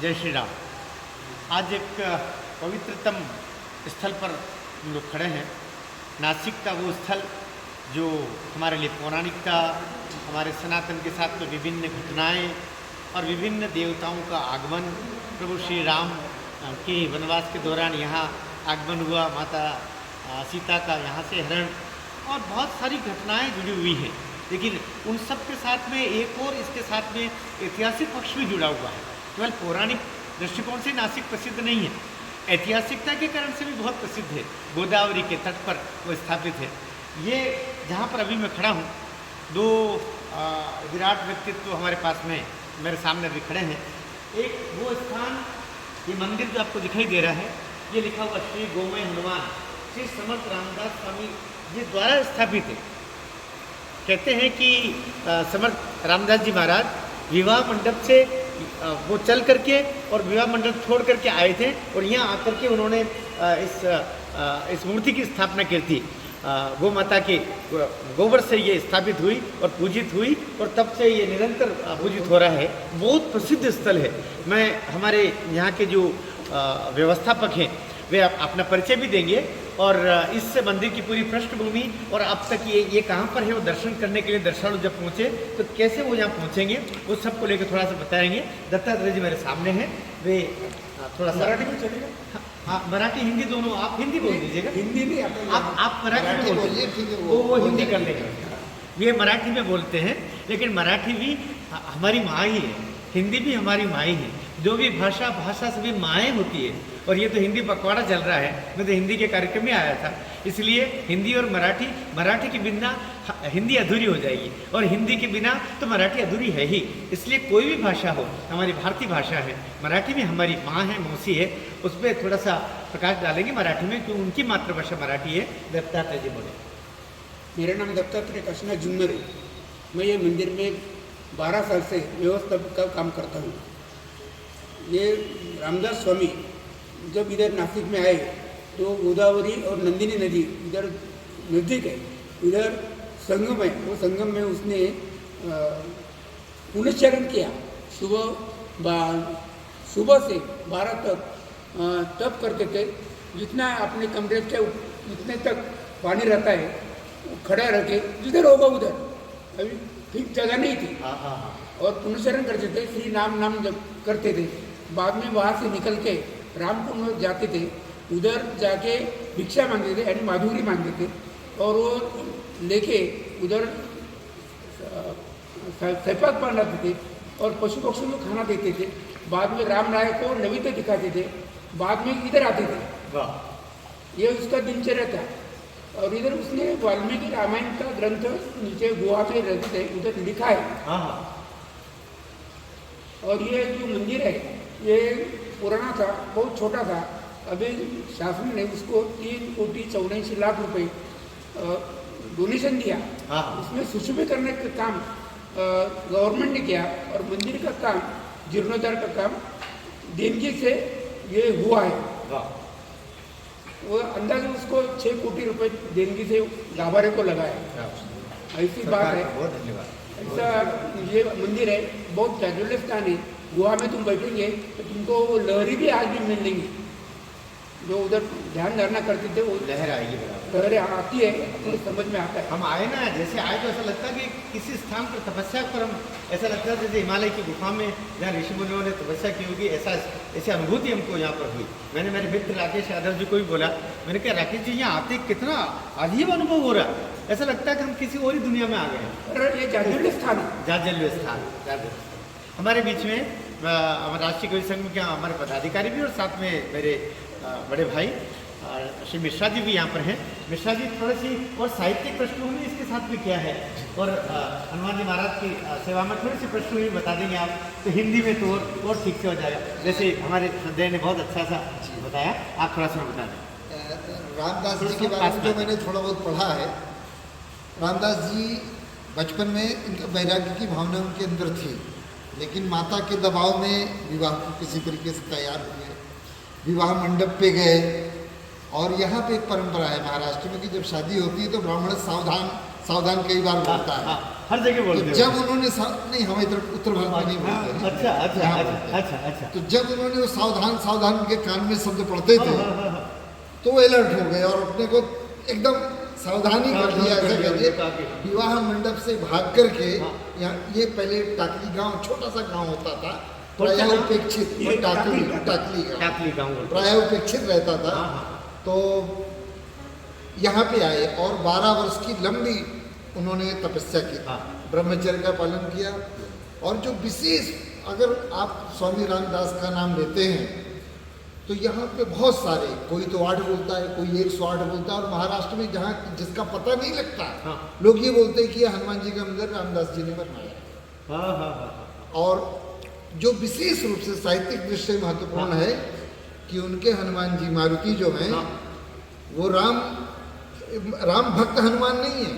जय श्री राम। आज एक पवित्रतम स्थल पर हम लोग खड़े हैं। नासिक का वो स्थल जो हमारे लिए पौराणिकता, हमारे सनातन के साथ में विभिन्न घटनाएं और विभिन्न देवताओं का आगमन, प्रभु श्री राम के वनवास के दौरान यहाँ आगमन हुआ, माता सीता का यहाँ से हरण और बहुत सारी घटनाएं जुड़ी हुई हैं। लेकिन उन सब के साथ में एक और इसके साथ में ऐतिहासिक पक्ष भी जुड़ा हुआ है। केवल पौराणिक दृष्टिकोण से नासिक प्रसिद्ध नहीं है, ऐतिहासिकता के कारण से भी बहुत प्रसिद्ध है। गोदावरी के तट पर वो स्थापित है। ये जहाँ पर अभी मैं खड़ा हूँ, दो विराट व्यक्तित्व हमारे पास में मेरे सामने अभी खड़े हैं। एक वो स्थान, ये मंदिर जो आपको दिखाई दे रहा है, ये लिखा हुआ श्री गोमय हनुमान श्री समर्थ रामदास स्वामी जी द्वारा स्थापित है। कहते हैं कि समर्थ रामदास जी महाराज विवाह मंडप से वो चल करके और विवाह मंडप छोड़ करके आए थे और यहाँ आकर के उन्होंने इस मूर्ति की स्थापना की थी। गौ माता के गोबर से ये स्थापित हुई और पूजित हुई और तब से ये निरंतर पूजित हो रहा है। बहुत प्रसिद्ध स्थल है। मैं हमारे यहाँ के जो व्यवस्थापक हैं वे अपना परिचय भी देंगे और इस मंदिर की पूरी पृष्ठभूमि और अब तक ये कहाँ पर है, वो दर्शन करने के लिए दर्शनालु जब पहुँचे तो कैसे वो यहाँ पहुँचेंगे, वो सबको लेकर थोड़ा सा बताएंगे। दत्तात्रेय जी मेरे सामने हैं, वे थोड़ा सा मराठी में चलेगा। हाँ, मराठी हिंदी दोनों, आप हिंदी बोल दीजिएगा। हिंदी नहीं, आप मराठी में बोल दीजिए, वो हिंदी कर लेंगे। ये मराठी में बोलते हैं, लेकिन मराठी भी हमारी माँ ही है, हिंदी भी हमारी माँ ही है। जो भी भाषा से भी माएँ होती है। और ये तो हिंदी पखवाड़ा चल रहा है, मैं तो हिंदी के कार्यक्रम में आया था, इसलिए हिंदी और मराठी के बिना हिंदी अधूरी हो जाएगी और हिंदी के बिना तो मराठी अधूरी है ही। इसलिए कोई भी भाषा हो, हमारी भारतीय भाषा है, मराठी भी हमारी माँ है, मौसी है, उस पर थोड़ा सा प्रकाश डालेंगे मराठी में, क्योंकि उनकी मातृभाषा मराठी है। दत्तात्रेय जी बोले। मेरा नाम दत्तात्रेय काशीनाथ जुन्नर है। मैं ये मंदिर में 12 साल से व्यवस्थापक का काम करता हूँ। ये रामदास स्वामी जब इधर नासिक में आए तो गोदावरी और नंदिनी नदी इधर नज़दीक है, इधर संगम है। वो संगम में उसने पुनश्चरण किया। सुबह से 12 तक तप करते थे। जितना अपने कमरे के उतने तक पानी रहता है, खड़ा रह के जिधर होगा उधर, अभी ठीक जगह नहीं थी, और पुनश्चरण करते थे, श्री नाम जब करते थे। बाद में वहाँ से निकल के रामकुंड जाते थे, उधर जाके भिक्षा मांगते थे यानी माधुरी मांगते थे, और वो लेके उधर सहपाक बनाते थे और पशु पक्षियों को खाना देते थे। बाद में राम राय को नैवेद्य दिखाते थे, बाद में इधर आते थे। ये उसका दिनचर्या था। और इधर उसने वाल्मीकि रामायण का ग्रंथ नीचे गुहा में रहते थे, उधर लिखा है। और ये जो मंदिर है ये पुराना था, बहुत छोटा था। अभी शासन ने उसको 3,84,00,000 रुपए डोनेशन दिया। उसमें सुशोभीकरण का काम गवर्नमेंट ने किया और मंदिर का काम, जीर्णोद्धार का काम देनगी से ये हुआ है। वो अंदाजे उसको 6 कोटी रुपए देनगी से गाभारे को लगाया। ऐसी बात है। बहुत धन्यवाद। ऐसा ये मंदिर है, बहुत जाजुल स्थान है। गुहा में तुम बैठेंगे तो तुमको वो लहरी भी आज भी मिलेंगी। जो उधर ध्यान धारणा करते थे वो लहर आएगी, लहरें आती है, तो समझ में आता है। हम आए ना, जैसे आए तो ऐसा लगता है कि किसी स्थान पर तपस्या पर हम, ऐसा लगता है जैसे हिमालय की गुफा में जहाँ ऋषि मुनियों ने तपस्या की होगी, ऐसी अनुभूति हमको यहाँ पर हुई। मैंने मेरे मित्र राकेश यादव जी को भी बोला, मैंने कहा राकेश जी यहाँ आते कितना अजीब अनुभव हो रहा है, ऐसा लगता है कि हम किसी और ही दुनिया में आ गए हैं। और ये जाजुल स्थान है, जाजल्य स्थान। हमारे बीच में हमारे राष्ट्रीय कवि संघ के हमारे पदाधिकारी भी और साथ में मेरे बड़े भाई श्री मिश्रा जी भी यहाँ पर हैं। मिश्रा जी थोड़ी सी और साहित्यिक पृष्ठभूमि इसके साथ में क्या है, और हनुमान जी महाराज की सेवा में थोड़ी सी पृष्ठभूमि बता देंगे आप, तो हिंदी में तो और ठीक से हो जाएगा। जैसे हमारे श्रद्धेय ने बहुत अच्छा सा बताया, आप थोड़ा सा बता दें। रामदास जी के बारे में जो मैंने थोड़ा बहुत पढ़ा है, रामदास जी बचपन में इनका वैराग्य की भावना उनके अंदर थी, लेकिन माता के दबाव में विवाह को किसी तरीके से तैयार हुए, विवाह मंडप पे गए। और यहाँ पे एक परंपरा है महाराष्ट्र में कि जब शादी होती है तो ब्राह्मण सावधान कई बार बोलता है। हर जगह तो बोलते जब उन्होंने नहीं, हमारी तरफ उत्तर भारत में नहीं बोलते हैं। अच्छा अच्छा यहाँ अच्छा बोलते हैं। अच्छा अच्छा तो जब उन्होंने वो सावधान सावधान के कान में शब्द पढ़ते थे तो वो अलर्ट हो गए और अपने को एकदम सावधानी कर लिया। ऐसा कहिए विवाह मंडप से भाग करके यहाँ, ये पहले टाकली गांव, छोटा सा गांव होता था, प्राय उपेक्षित, टाकली गांव प्राय उपेक्षित रहता था। तो यहाँ पे आए और 12 वर्ष की लंबी उन्होंने तपस्या की, ब्रह्मचर्य का पालन किया। और जो विशेष, अगर आप स्वामी रामदास का नाम लेते हैं तो यहाँ पे बहुत सारे, कोई तो 8 बोलता है, कोई 108 बोलता है, और महाराष्ट्र में जहाँ जिसका पता नहीं लगता लोग ये बोलते हैं कि ये हनुमान जी का मंदिर रामदास जी ने बनवाया। और जो विशेष रूप से साहित्यिक दृष्टि से महत्वपूर्ण है कि उनके हनुमान जी मारुति जो हैं वो राम भक्त हनुमान नहीं है।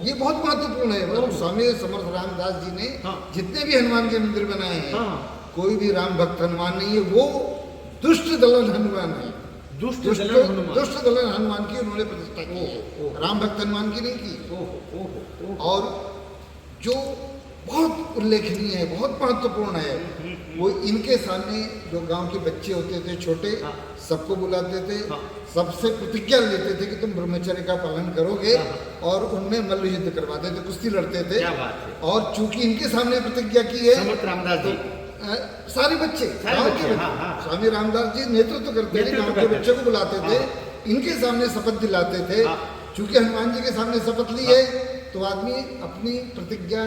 ये बहुत महत्वपूर्ण है। स्वामी समर्थ रामदास जी ने जितने भी हनुमान के मंदिर बनाए हैं कोई भी राम भक्त हनुमान नहीं है, वो दुष्ट दलन हनुमान है। दुष्ट दलन हनुमान की उन्होंने प्रतिष्ठा की है, राम भक्त हनुमान की नहीं की। और जो बहुत उल्लेखनीय है, बहुत महत्वपूर्ण है, वो इनके सामने जो गांव के बच्चे होते थे छोटे, सबको बुलाते थे, सबसे प्रतिज्ञा लेते थे कि तुम ब्रह्मचर्य का पालन करोगे, और उनमें मल्ल युद्ध करवाते थे, कुश्ती लड़ते थे। और चूंकि इनके सामने प्रतिज्ञा की है रामदास जी, सारे बच्चे गांव के स्वामी रामदास जी नेतृत्व करते थे, गांव के बच्चों को बुलाते थे, इनके सामने शपथ दिलाते थे। चूंकि हनुमान जी के सामने शपथ ली है तो आदमी अपनी प्रतिज्ञा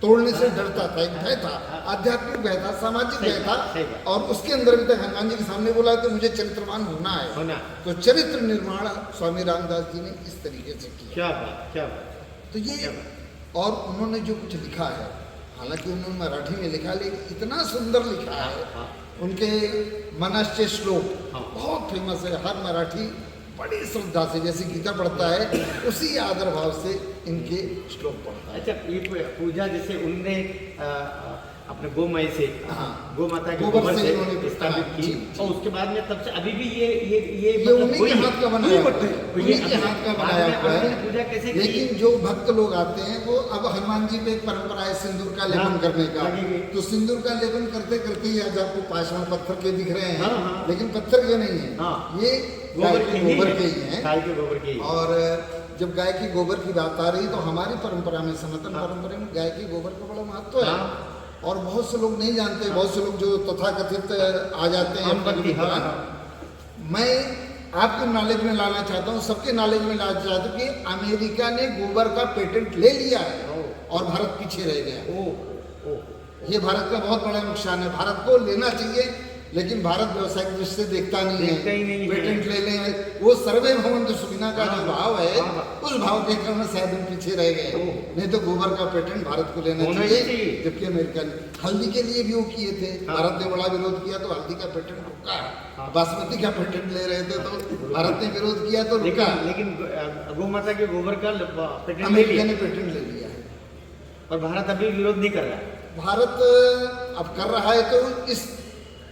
तोड़ने से डरता था, एक भय था, आध्यात्मिक भय था, सामाजिक भय था। और उसके अंदर भी तक हनुमान जी के सामने बोला कि मुझे चरित्रवान होना है। तो चरित्र निर्माण स्वामी रामदास जी ने इस तरीके से किया। क्या बात, क्या बात। तो ये, और उन्होंने जो कुछ लिखा है, हालांकि उन्होंने मराठी में लिखा, लेकिन इतना सुंदर लिखा है। उनके मनश्चे श्लोक बहुत फेमस है, हर मराठी बड़ी श्रद्धा से, जैसे गीता पढ़ता है उसी आदर भाव से इनके श्लोक पढ़ता है। अच्छा, ये पूजा जैसे उनने अपने गोमय से, गो माता के गोबर से स्थापित की, और उसके बाद में तब से अभी भी ये उन्हीं के हाथ का बनाया हुआ है, उन्हीं के हाथ का बनाया हुआ है। पूजा कैसे? लेकिन जो भक्त लोग आते हैं वो, अब हनुमान जी पे एक परंपरा है सिंदूर का लेपन करने का, तो सिंदूर का लेपन करते करते ही आज आपको पाषाण पत्थर के दिख रहे हैं, लेकिन पत्थर के नहीं है, ये गोबर के ही हैं, गाय के गोबर के। और जब गाय की गोबर की बात आ रही तो हमारी परंपरा में, सनातन परंपरा में गाय के गोबर का बड़ा महत्व है। और बहुत से लोग नहीं जानते, बहुत से लोग जो तथाकथित आ जाते हैं मैं आपके नॉलेज में लाना चाहता हूँ, सबके नॉलेज में लाना चाहता हूँ कि अमेरिका ने गोबर का पेटेंट ले लिया है और भारत पीछे रह गया। ये भारत का बहुत बड़ा नुकसान है। भारत को लेना चाहिए, लेकिन भारत व्यवसायिक दृष्टि से देखता नहीं है। पेटेंट ले लें, वो सर्वे भवंतु सुखिनः का जो भाव है उस भाव के कारण शायद हम पीछे रह गए। नहीं तो गोबर का पेटेंट भारत को लेना चाहिए। जबकि अमेरिका ने हल्दी के लिए भी वो किए थे, भारत ने बड़ा विरोध किया तो हल्दी का पेटेंट रुका। बासमती का पेटेंट ले रहे थे तो भारत ने विरोध किया तो रुका। लेकिन गौ माता के गोबर का पेटेंट अमेरिका ने पेटेंट ले लिया है और भारत अभी विरोध नहीं कर रहा है। भारत अब कर रहा है तो इस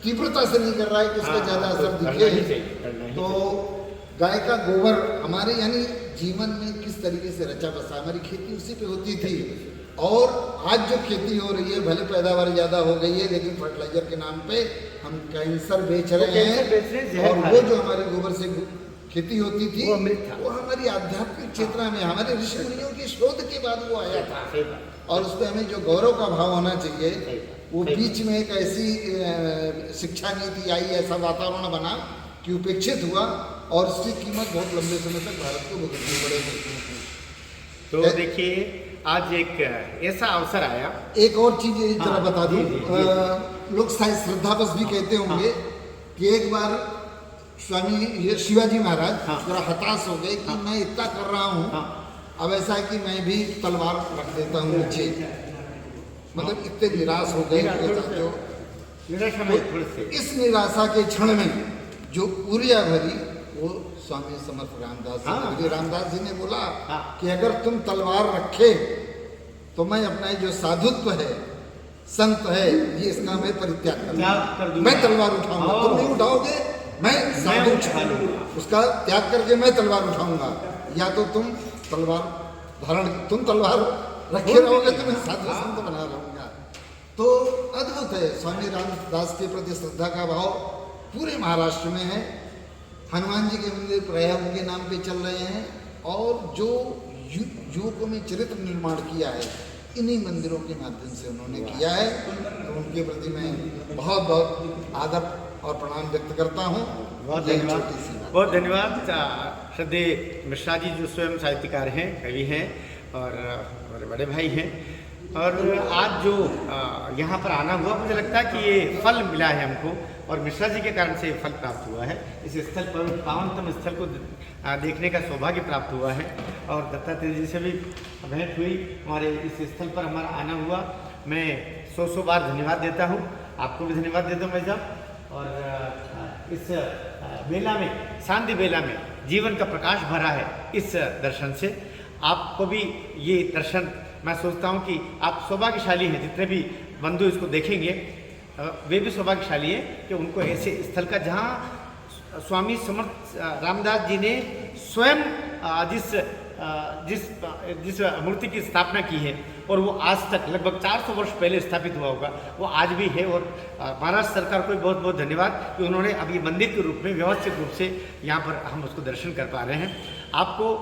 तीव्रता से नहीं कर रहा है कि इसका ज्यादा असर दिखे। तो गाय का गोबर हमारे यानी जीवन में किस तरीके से रचा बसा, हमारी खेती उसी पे होती थी। और आज जो खेती हो रही है, भले पैदावार ज्यादा हो गई है, लेकिन फर्टिलाइजर के नाम पे हम कैंसर बेच रहे हैं। और वो जो हमारे गोबर से खेती होती थी वो हमारी आध्यात्मिक चेतना में, हमारे ऋषि मुनियों की शोध के बाद वो आया था। और उस पर हमें जो गौरव का भाव होना चाहिए, वो बीच में एक ऐसी शिक्षा नीति आई, ऐसा वातावरण बना कि उपेक्षित हुआ और उसकी कीमत बहुत लंबे समय तक भारत को भुगतनी पड़ेगी। तो देखिए, आज एक ऐसा अवसर आया। एक और चीज जरा बता दूं, लोग शायद श्रद्धावश भी कहते होंगे कि एक बार स्वामी शिवाजी महाराज जरा हताश हो गए कि मैं इतना कर रहा हूँ, अब ऐसा है कि मैं भी तलवार रख देता हूँ नीचे, मतलब इतने निराश हो गए। इस निराशा के क्षण में जो ऊर्जा भरी वो स्वामी समर्थ रामदास जी, रामदास जी ने बोला कि अगर तुम तलवार रखे तो मैं अपना जो साधुत्व है, संत है, ये इसका मैं परित्याग कर दूंगा। मैं तलवार उठाऊंगा, तुम नहीं उठाओगे, मैं साधु उसका त्याग करके मैं तलवार उठाऊंगा। या तो तुम तलवार रखे रहोगे तो मैं साधु संत बना रहूंगा। तो अद्भुत है, स्वामी रामदास के प्रति श्रद्धा का भाव पूरे महाराष्ट्र में है। हनुमान जी के मंदिर प्रायः उनके नाम पे चल रहे हैं, और जो युवकों में चरित्र निर्माण किया है इन्हीं मंदिरों के माध्यम से उन्होंने किया है। तो उनके प्रति मैं बहुत बहुत आदर और प्रणाम व्यक्त करता हूँ। बहुत धन्यवाद, बहुत धन्यवाद। श्रद्धेय मिश्रा जी जो स्वयं साहित्यकार हैं, कवि हैं और हमारे बड़े भाई हैं, और आज जो यहाँ पर आना हुआ, मुझे लगता है कि ये फल मिला है हमको, और मिश्रा जी के कारण से ये फल प्राप्त हुआ है। इस स्थल पर पावनतम स्थल को देखने का सौभाग्य प्राप्त हुआ है, और दत्तात्रेय जी से भी भेंट हुई, हमारे इस स्थल पर हमारा आना हुआ। मैं 100 बार धन्यवाद देता हूँ, आपको भी धन्यवाद देता हूँ भाई साहब। और इस बेला में, शांति बेला में जीवन का प्रकाश भरा है इस दर्शन से। आपको भी ये दर्शन, मैं सोचता हूँ कि आप सौभाग्यशाली हैं, जितने भी बंधु इसको देखेंगे वे भी सौभाग्यशाली हैं कि उनको ऐसे स्थल का, जहाँ स्वामी समर्थ रामदास जी ने स्वयं जिस मूर्ति की स्थापना की है, और वो आज तक लगभग 400 वर्ष पहले स्थापित हुआ होगा, वो आज भी है। और महाराष्ट्र सरकार को बहुत बहुत धन्यवाद कि उन्होंने अभी मंदिर के रूप में व्यवस्थित रूप से यहाँ पर हम उसको दर्शन कर पा रहे हैं। आपको